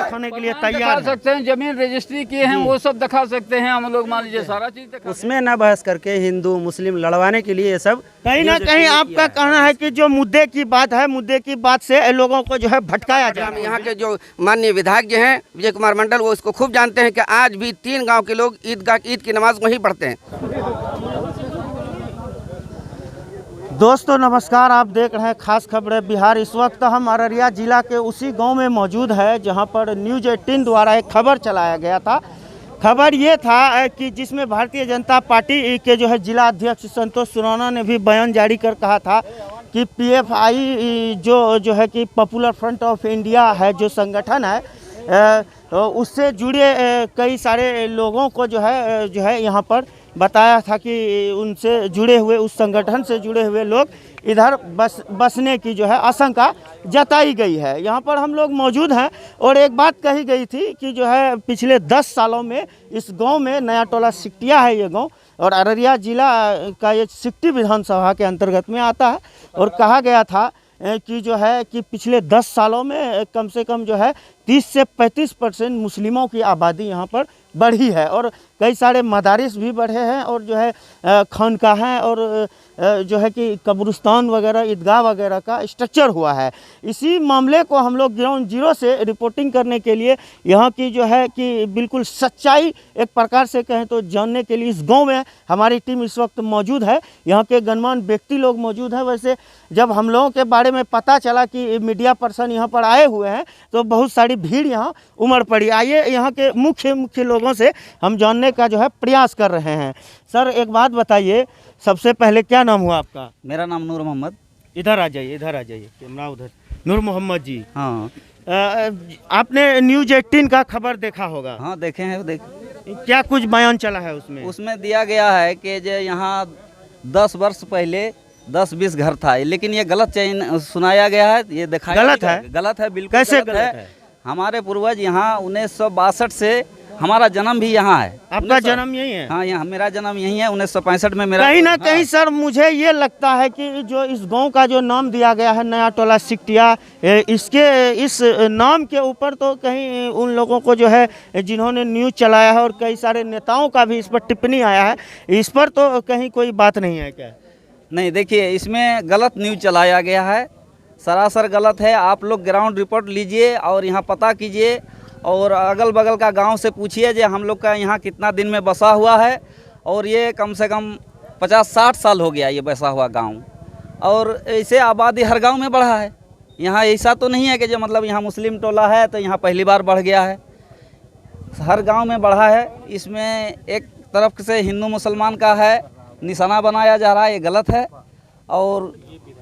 दिखाने के लिए तैयार सकते हैं, जमीन रजिस्ट्री किए हैं वो सब दिखा सकते हैं हम लोग, मान लीजिए सारा चीज उसमें न बहस करके हिंदू मुस्लिम लड़वाने के लिए ये सब कहीं ना कहीं आपका कहना है कि जो मुद्दे की बात है, मुद्दे की बात से लोगों को जो है भटकाया जाए। यहाँ के जो माननीय विधायक जी हैं विजय कुमार मंडल, वो इसको खूब जानते हैं कि आज भी 3 गांव के लोग ईद की नमाज वहीं पढ़ते हैं। दोस्तों नमस्कार, आप देख रहे हैं खास खबरें बिहार। इस वक्त हम अररिया जिला के उसी गांव में मौजूद है जहां पर न्यूज़ 18 द्वारा एक खबर चलाया गया था। खबर ये था कि जिसमें भारतीय जनता पार्टी के जो है जिला अध्यक्ष संतोष सुराना ने भी बयान जारी कर कहा था कि PFI जो है कि पॉपुलर फ्रंट ऑफ इंडिया है, जो संगठन है, उससे जुड़े कई सारे लोगों को जो है यहाँ पर बताया था कि उनसे जुड़े हुए, उस संगठन से जुड़े हुए लोग इधर बसने की जो है आशंका जताई गई है। यहाँ पर हम लोग मौजूद हैं और एक बात कही गई थी कि जो है पिछले 10 सालों में इस गांव में, नया टोला सिकटिया है ये गांव, और अररिया जिला का ये सिकटी विधानसभा के अंतर्गत में आता है, और कहा गया था कि जो है कि पिछले 10 सालों में कम से कम जो है 30 से 35% मुस्लिमों की आबादी यहाँ पर बढ़ी है, और कई सारे मदारिस भी बढ़े हैं, और जो है खानकाहें और जो है कि कब्रिस्तान वगैरह, ईदगाह वगैरह का स्ट्रक्चर हुआ है। इसी मामले को हम लोग ग्राउंड जीरो से रिपोर्टिंग करने के लिए यहाँ की जो है कि बिल्कुल सच्चाई एक प्रकार से कहें तो जानने के लिए इस गांव में हमारी टीम इस वक्त मौजूद है। यहाँ के गणमान्य व्यक्ति लोग मौजूद हैं। वैसे जब हम लोगों के बारे में पता चला कि मीडिया पर्सन यहाँ पर आए हुए हैं तो बहुत सारी भीड़ यहाँ उमड़ पड़ी। आइए यहाँ के मुख्य लोगों से हम जानने का जो है प्रयास कर रहे हैं। सर एक बात बताइए, सबसे पहले क्या नाम हुआ आपका? मेरा नाम नूर मोहम्मद। इधर आ जाइए, इधर आ जाइए, कैमरा उधर। नूर मोहम्मद जी, हाँ आपने न्यूज़ 18 का खबर देखा होगा? हाँ देखे हैं। क्या कुछ बयान चला है उसमें? उसमें दिया गया है कि जो यहाँ 10 वर्ष पहले 10-20 घर था, लेकिन ये गलत चयन सुनाया गया है। ये दिखाया गलत है? गलत है, बिल्कुल कैसे गलत है। हमारे पूर्वज यहाँ 1962 से, हमारा जन्म भी यहाँ है। आपका जन्म यही है? हाँ, यहाँ मेरा जन्म यही है। 1965 में मेरा। कहीं ना कहीं सर मुझे ये लगता है कि जो इस गांव का जो नाम दिया गया है नया टोला सिकटिया, इस नाम के ऊपर तो कहीं उन लोगों को जो है जिन्होंने न्यूज़ चलाया है, और कई सारे नेताओं का भी इस पर टिप्पणी आया है, इस पर तो कहीं कोई बात नहीं है क्या? नहीं, देखिए इसमें गलत न्यूज़ चलाया गया है, सरासर गलत है। आप लोग ग्राउंड रिपोर्ट लीजिए और यहाँ पता कीजिए, और अगल बगल का गांव से पूछिए जो हम लोग का यहाँ कितना दिन में बसा हुआ है। और ये कम से कम 50-60 साल हो गया ये बसा हुआ गांव, और ऐसे आबादी हर गांव में बढ़ा है। यहाँ ऐसा तो नहीं है कि जो मतलब यहाँ मुस्लिम टोला है तो यहाँ पहली बार बढ़ गया है, हर गांव में बढ़ा है। इसमें एक तरफ से हिंदू मुसलमान का है निशाना बनाया जा रहा है, ये गलत है। और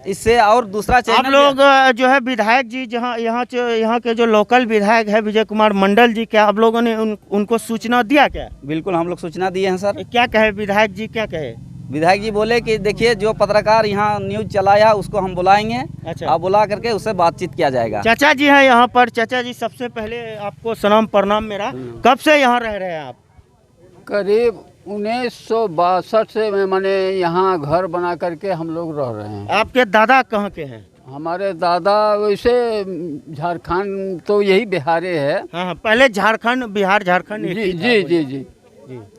इससे और दूसरा आप लोग जो है विधायक जी, जहाँ यहाँ के जो लोकल विधायक है विजय कुमार मंडल जी, क्या आप लोगों ने उनको सूचना दिया क्या? बिल्कुल हम लोग सूचना दिए हैं सर। क्या कहे विधायक जी, क्या कहे? विधायक जी बोले कि देखिए जो पत्रकार यहाँ न्यूज़ चलाया उसको हम बुलाएंगे। अच्छा। आप बुला करके उससे बातचीत किया जाएगा। चाचा जी हैं यहाँ पर। चाचा जी सबसे पहले आपको सलाम प्रणाम मेरा। कब से यहाँ रह रहे हैं आप? करीब 1962 से मैंने यहाँ घर बना करके हम लोग रह रहे हैं। आपके दादा कहाँ के हैं? हमारे दादा वैसे झारखंड तो यही बिहारे है। हाँ, पहले झारखंड, बिहार झारखंड। जी जी जी जी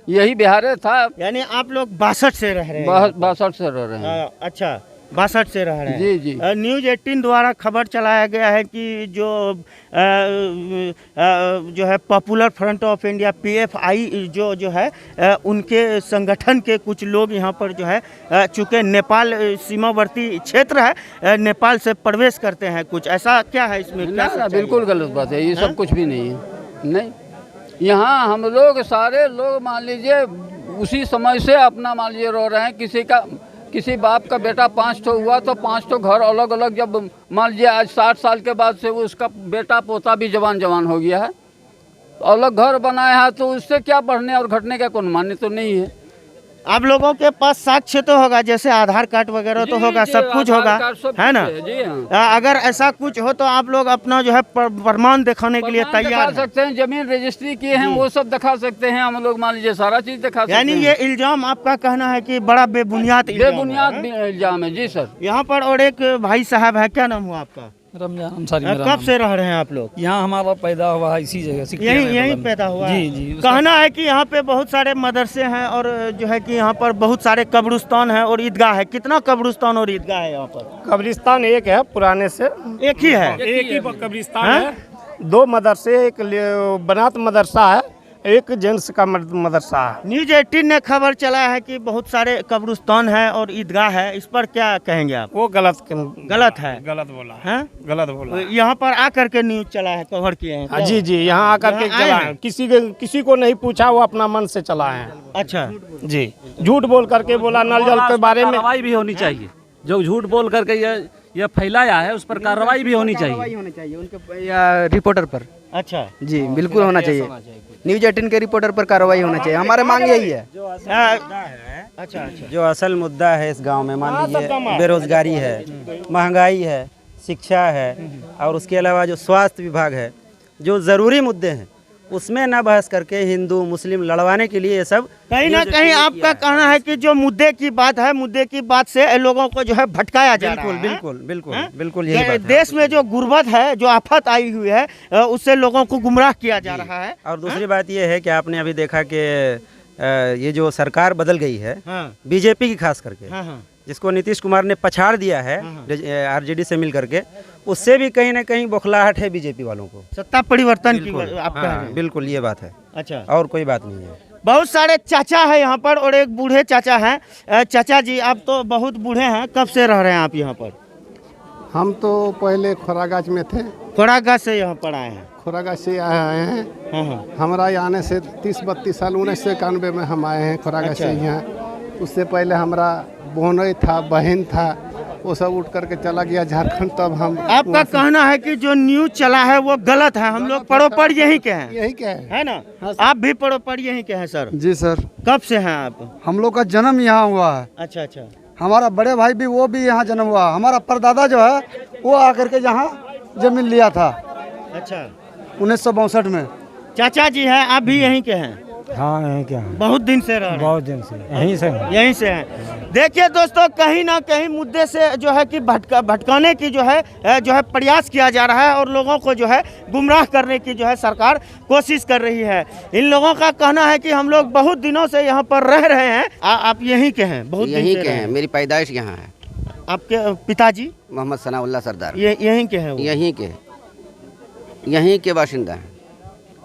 यही बिहारे था। यानी आप लोग 62 से रह रहे हैं? 62 से रह रहे हैं। अच्छा, 62 से रह रहे हैं। जी जी। न्यूज़ 18 द्वारा खबर चलाया गया है कि जो है popular front of India PFI जो है उनके संगठन के कुछ लोग यहाँ पर जो है चूँकि नेपाल सीमावर्ती क्षेत्र है, नेपाल से प्रवेश करते हैं कुछ, ऐसा क्या है इसमें? ना, बिल्कुल गलत बात है, ये सब कुछ भी नहीं है। नहीं, यहाँ हम लोग सारे लोग मान लीजिए उसी समय से अपना मान लीजिए रह रहे हैं। किसी बाप का बेटा 5 ठो हुआ तो 5 ठो घर अलग अलग, जब मान लीजिए आज 60 साल के बाद से उसका बेटा पोता भी जवान हो गया है, तो अलग घर बनाया है, तो उससे क्या बढ़ने और घटने का कोई मान्य तो नहीं है। आप लोगों के पास साक्ष्य तो होगा, जैसे आधार कार्ड वगैरह तो होगा, सब कुछ होगा, है ना? अगर ऐसा कुछ हो तो आप लोग अपना जो है प्रमाण दिखाने के लिए तैयार दिखा सकते हैं, जमीन रजिस्ट्री किए हैं वो सब दिखा सकते हैं हम लोग, मान लीजिए सारा चीज दिखा सकते हैं। यानी ये इल्जाम आपका कहना है कि बड़ा बेबुनियाद इल्जाम है? जी सर। यहाँ पर और एक भाई साहब है, क्या नाम हुआ आपका? रमजान अंसारी। कब से रह रहे हैं आप लोग यहाँ? हमारा पैदा हुआ है इसी जगह, यहीं पैदा हुआ है? जी जी। कहना है कि यहाँ पे बहुत सारे मदरसे हैं और जो है कि यहाँ पर बहुत सारे कब्रिस्तान है और ईदगाह है। कितना कब्रिस्तान और ईदगाह है यहाँ पर? कब्रिस्तान एक है पुराने से, एक ही है। एक ही कब्रिस्तान है। 2 मदरसे, एक बनात मदरसा है, एक जेंट्स का मदरसा है। न्यूज 18 ने खबर चलाया है कि बहुत सारे कब्रिस्तान है और ईदगाह है, इस पर क्या कहेंगे आप? वो गलत है, गलत बोला है, गलत बोला। यहाँ पर आकर के न्यूज चला है, कवर किए हैं? जी जी, यहाँ आकर के चला है, किसी को नहीं पूछा, वो अपना मन से चला है। अच्छा जी, झूठ बोल करके बोला नल जल के बारे में। कार्रवाई भी होनी चाहिए, जो झूठ बोल करके ये फैलाया है उस पर कार्रवाई भी होनी चाहिए। उनके रिपोर्टर पर। अच्छा जी बिल्कुल होना चाहिए, न्यूज 18 के रिपोर्टर पर कार्रवाई होना चाहिए, हमारे मांग यही है। अच्छा। जो असल मुद्दा है इस गांव में, मान लीजिए बेरोजगारी है, महंगाई है, शिक्षा है और उसके अलावा जो स्वास्थ्य विभाग है, जो ज़रूरी मुद्दे हैं उसमें न बहस करके हिंदू मुस्लिम लड़वाने के लिए ये सब कहीं ना कहीं आपका कहना है कि जो मुद्दे की बात है, मुद्दे की बात से लोगों को जो है भटकाया जा रहा है। बिल्कुल यही बात है। देश में जो गुर्बत है, जो आफत आई हुई है, उससे लोगों को गुमराह किया जा रहा है। और दूसरी बात ये है कि आपने अभी देखा कि ये जो सरकार बदल गई है बीजेपी की खास करके, जिसको नीतीश कुमार ने पछाड़ दिया है आरजेडी से मिल करके, उससे भी कहीं ना कहीं बौखलाहट है बीजेपी वालों को। सत्ता परिवर्तन की बिल्कुल ये बात है। अच्छा, और कोई बात नहीं है। बहुत सारे चाचा है यहाँ पर और एक बूढ़े चाचा हैं। चाचा जी, आप तो बहुत बूढ़े हैं, कब से रह रहे हैं आप यहाँ पर? हम तो पहले खोरागाछ में थे। खोरागाछ से यहाँ पर आए हैं? खोरागाछ से आए हैं। हमारा यहाँ आने से 30-32 साल, 1991 में हम आए हैं खोरागाछ से यहाँ। उससे पहले हमारा बोनई था, बहन था, वो सब उठ करके चला गया झारखंड। तब हम, आपका कहना है कि जो न्यूज चला है वो गलत है, हम लोग पड़ोपड़ यहीं के हैं? यही क्या है ना? आप भी पड़ोपड़ यहीं के हैं सर? जी सर। कब से हैं आप? हम लोग का जन्म यहाँ हुआ है। अच्छा। हमारा बड़े भाई भी, वो भी यहाँ जन्म हुआ। हमारा परदादा जो है वो आकर के यहाँ जमीन लिया था। अच्छा, 1962 में। चाचा जी हैं, आप भी यहीं के हैं? हाँ, यहीं के हैं। बहुत दिन से रह रहे हैं? बहुत दिन से यहीं से हैं। देखिए दोस्तों, कहीं ना कहीं मुद्दे से जो है कि भटकाने की जो है प्रयास किया जा रहा है और लोगों को जो है गुमराह करने की जो है सरकार कोशिश कर रही है। इन लोगों का कहना है कि हम लोग बहुत दिनों से यहाँ पर रह रहे हैं। आप यहीं के हैं? बहुत यहीं के हैं, मेरी पैदाइश यहाँ है। आपके पिताजी? मोहम्मद सनाउल्लाह सरदार। यहीं के हैं? यहीं के बाशिंदा हैं।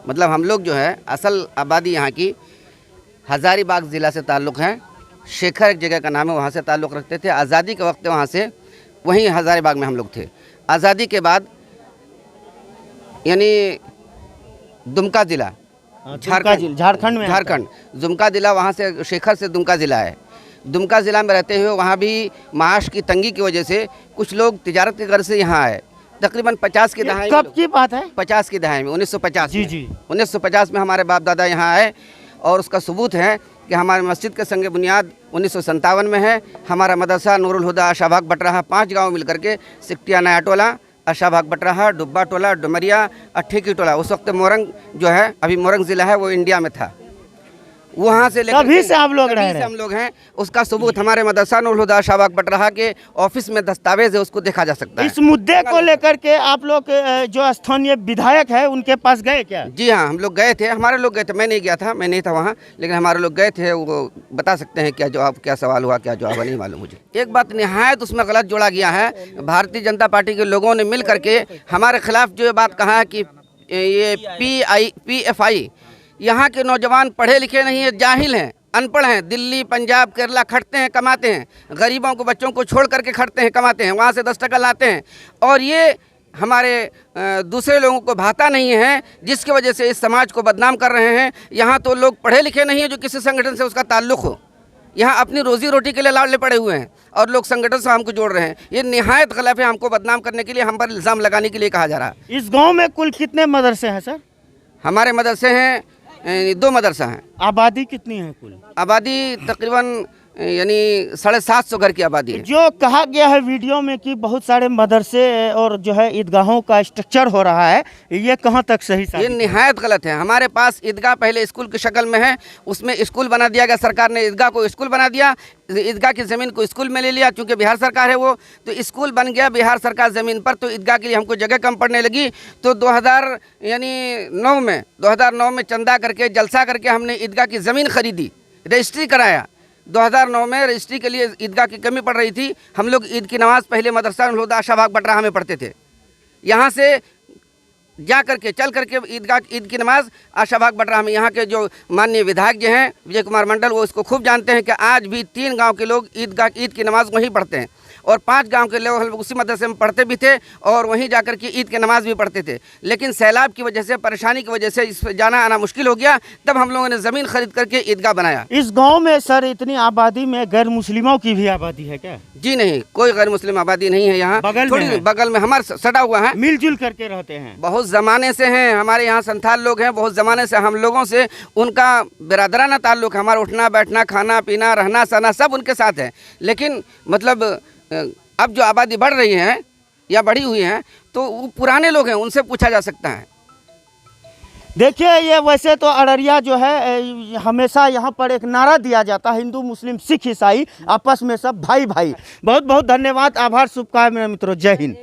मतलब हम लोग जो है असल आबादी यहाँ की हज़ारीबाग ज़िला से ताल्लुक़ है। शेखर एक जगह का नाम है, वहाँ से ताल्लुक़ रखते थे। आज़ादी के वक्त वहाँ से वहीं हज़ारीबाग में हम लोग थे। आज़ादी के बाद यानी दुमका ज़िला, झारखंड, दुमका ज़िला, वहाँ से शेखर से दुमका ज़िला है। दुमका ज़िला में रहते हुए वहाँ भी माश की तंगी की वजह से कुछ लोग तिजारत के घर से यहाँ आए। तकरीबन 50 की दहाई। कब की बात है? 50 की दहाई में, 1950। जी। 1950 में हमारे बाप दादा यहाँ आए और उसका सबूत है कि हमारे मस्जिद के संग बुनियाद 1957 में है। हमारा मदरसा नूरुल हुदा आशाबाग बटराहा 5 गांव मिलकर के सिकटिया नया टोला, आशाबाग बटराहा, डुब्बा टोला, डुमरिया, अट्ठेकी टोला, उस वक्त मोरंग जो है, अभी मोरंग ज़िला है, वो इंडिया में था। वहाँ से लेकर तभी से आप लोग रह रहे हैं? हम लोग हैं। उसका सबूत हमारे मदरसा नूरुल हुदा आशाबाग बटराहा के ऑफिस में दस्तावेज है, उसको देखा जा सकता है। इस मुद्दे को लेकर के आप लोग जो स्थानीय विधायक है उनके पास गए क्या? जी हाँ, हम लोग गए थे, हमारे लोग गए थे। मैं नहीं गया था, मैं नहीं था वहाँ, लेकिन हमारे लोग गए थे। वो बता सकते हैं क्या जवाब, क्या सवाल हुआ, क्या जवाब नहीं मालूम मुझे। एक बात निहायत उसमें गलत जोड़ा गया है। भारतीय जनता पार्टी के लोगों ने मिल करके हमारे खिलाफ जो ये बात कहा है कि ये PFI, यहाँ के नौजवान पढ़े लिखे नहीं है, जाहिल हैं, अनपढ़ हैं, दिल्ली पंजाब केरला खटते हैं, कमाते हैं, गरीबों को बच्चों को छोड़ करके खटते हैं, कमाते हैं, वहाँ से 10 टका लाते हैं। और ये हमारे दूसरे लोगों को भाता नहीं है, जिसकी वजह से इस समाज को बदनाम कर रहे हैं। यहाँ तो लोग पढ़े लिखे नहीं है जो किसी संगठन से उसका ताल्लुक़ हो, यहाँ अपनी रोज़ी रोटी के लिए लाडले पड़े हुए हैं और लोग संगठन से हमको जोड़ रहे हैं। ये निहायत गलत है। हमको बदनाम करने के लिए, हम पर इल्ज़ाम लगाने के लिए कहा जा रहा है। इस गाँव में कुल कितने मदरसे हैं सर? हमारे मदरसे हैं 2 मदरसा हैं। आबादी कितनी है कुल? आबादी तकरीबन यानी 750 घर की आबादी है। जो कहा गया है वीडियो में कि बहुत सारे मदरसे और जो है ईदगाहों का स्ट्रक्चर हो रहा है, ये कहाँ तक सही ये साबित है? निहायत गलत है। हमारे पास ईदगाह पहले स्कूल की शक्ल में है, उसमें स्कूल बना दिया गया, सरकार ने ईदगाह को स्कूल बना दिया, ईदगाह की ज़मीन को स्कूल में ले लिया, क्योंकि बिहार सरकार है वो, तो स्कूल बन गया बिहार सरकार ज़मीन पर, तो ईदगाह के लिए हमको जगह कम पड़ने लगी। तो 2009 में चंदा करके जलसा करके हमने ईदगाह की ज़मीन खरीदी, रजिस्ट्री कराया। 2009 में रजिस्ट्री के लिए ईदगाह की कमी पड़ रही थी। हम लोग ईद की नमाज़ पहले मदरसा नौलहुदा आशाबाग बटराहा में पढ़ते थे। यहाँ से जा करके चल करके ईद की नमाज़ आशाबाग बटराहा में, यहाँ के जो माननीय विधायक जो हैं विजय कुमार मंडल, वो इसको खूब जानते हैं कि आज भी 3 गांव के लोग ईद की नमाज़ वहीं पढ़ते हैं, और 5 गांव के लोग उसी मदरसे में पढ़ते भी थे और वहीं जा कर के ईद की नमाज़ भी पढ़ते थे। लेकिन सैलाब की वजह से, परेशानी की वजह से इस जाना आना मुश्किल हो गया, तब हम लोगों ने ज़मीन खरीद करके ईदगाह बनाया। इस गांव में सर इतनी आबादी में गैर मुस्लिमों की भी आबादी है क्या? जी नहीं, कोई गैर मुस्लिम आबादी नहीं है यहाँ। बगल में हमारे सटा हुआ है, मिलजुल करके रहते हैं, बहुत ज़माने से हैं। हमारे यहाँ संथाल लोग हैं, बहुत ज़माने से हम लोगों से उनका बिरादराना ताल्लुक, हमारा उठना बैठना खाना पीना रहना सहना सब उनके साथ है। लेकिन मतलब अब जो आबादी बढ़ रही है या बढ़ी हुई है, तो वो पुराने लोग हैं, उनसे पूछा जा सकता है। देखिए, ये वैसे तो अररिया जो है हमेशा यहाँ पर एक नारा दिया जाता है, हिंदू मुस्लिम सिख ईसाई आपस में सब भाई भाई। बहुत बहुत धन्यवाद, आभार, शुभकामनाएं मित्रों, जय हिंद।